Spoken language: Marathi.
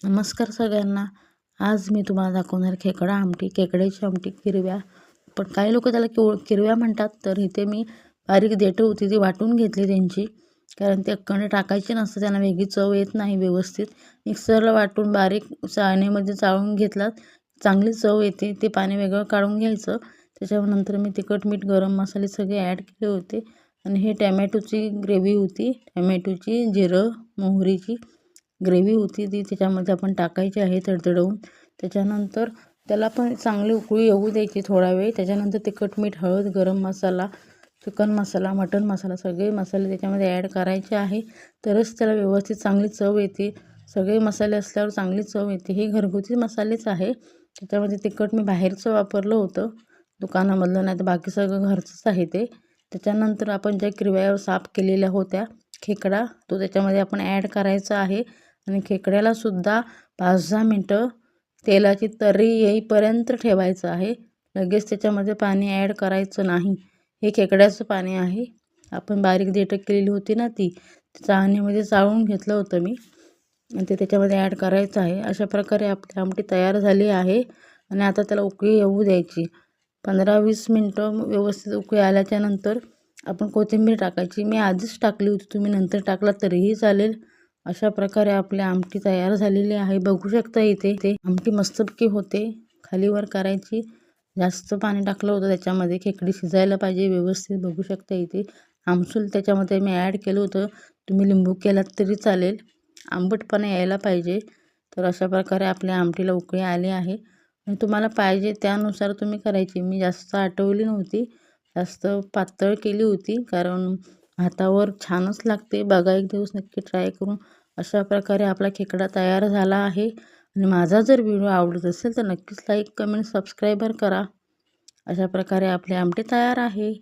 नमस्कार सगळ्यांना. आज मी तुम्हाला दाखवणार खेकडा आमटी, खेकड्याची आमटी किरव्या. पण काही लोक त्याला किरव्या म्हणतात. तर इथे मी बारीक देठं होती ती वाटून घेतली त्यांची, कारण ते अक्कंड टाकायचे नसतं, त्यांना वेगळी चव येत नाही व्यवस्थित. मिक्सरला वाटून बारीक चाळणीमध्ये चाळून घेतलात, चांगली चव येते. ते पाणी वेगळं काढून घ्यायचं. त्याच्यानंतर मी तिखट, मीठ, गरम मसाले सगळे ॲड केले होते. आणि हे टॅमॅटोची ग्रेव्ही होती, टॅमॅटोची, जिरं मोहरीची ग्रेव्ही होती ती त्याच्यामध्ये आपण टाकायची आहे तडतडवून. त्याच्यानंतर त्याला पण चांगली उकळी येऊ द्यायची थोडा वेळ. त्याच्यानंतर तिखट, मीठ, हळद, गरम मसाला, चिकन मसाला, मटण मसाला सगळे मसाले त्याच्यामध्ये ॲड करायचे आहे. तरच त्याला व्यवस्थित चांगली चव येते. सगळे मसाले असल्यावर चांगली चव येते. हे घरगुती मसालेच आहे. त्याच्यामध्ये तिखट मी बाहेरचं वापरलं होतं दुकानामधलं, नाही तर बाकी सगळं घरचंच आहे ते. त्याच्यानंतर आपण ज्या किरव्या साफ केलेल्या होत्या खेकडा, तो त्याच्यामध्ये आपण ॲड करायचा आहे. आणि खेकड्यालासुद्धा 5-10 मिनटं तेलाची तर्री येईपर्यंत ठेवायचं आहे. लगेच त्याच्यामध्ये पाणी ॲड करायचं नाही. हे खेकड्याचं पाणी आहे. आपण बारीक देठं केलेली होती ना, ती चाळणीमध्ये चाळून घेतलं होतं मी आणि ते त्याच्यामध्ये ॲड करायचं आहे. अशा प्रकारे आपली आमटी तयार झाली आहे. आणि आता त्याला उकळी येऊ द्यायची. 15-20 मिनटं व्यवस्थित उकळी आल्याच्यानंतर आपण कोथिंबीर टाकायची. मी आधीच टाकली होती, तुम्ही नंतर टाकला तरीही चालेल. अशा प्रकारे आपली आमटी तयार झालेली आहे. बघू शकता इथे आमटी मस्तपैकी होते. खालीवर करायची. जास्त पाणी टाकलं होतं त्याच्यामध्ये, खेकडी शिजायला पाहिजे व्यवस्थित. बघू शकता इथे आमसूल त्याच्यामध्ये मी ॲड केलं होतं. तुम्ही लिंबू केलात तरी चालेल. आंबटपणा यायला पाहिजे. तर अशा प्रकारे आपल्या आमटीला उकळी आली आहे. आणि तुम्हाला पाहिजे त्यानुसार तुम्ही करायची. मी जास्त आटवली नव्हती, जास्त पातळ केली होती, कारण हातावर छानच लागते. बघा, एक दिवस नक्की ट्राय करून. अशा प्रकारे आपला खेकडा तयार झाला आहे. आणि माझा जर व्हिडिओ आवडत असेल तर नक्कीच लाईक, कमेंट, सबस्क्राईबर करा. अशा प्रकारे आपली आमटी तयार आहे.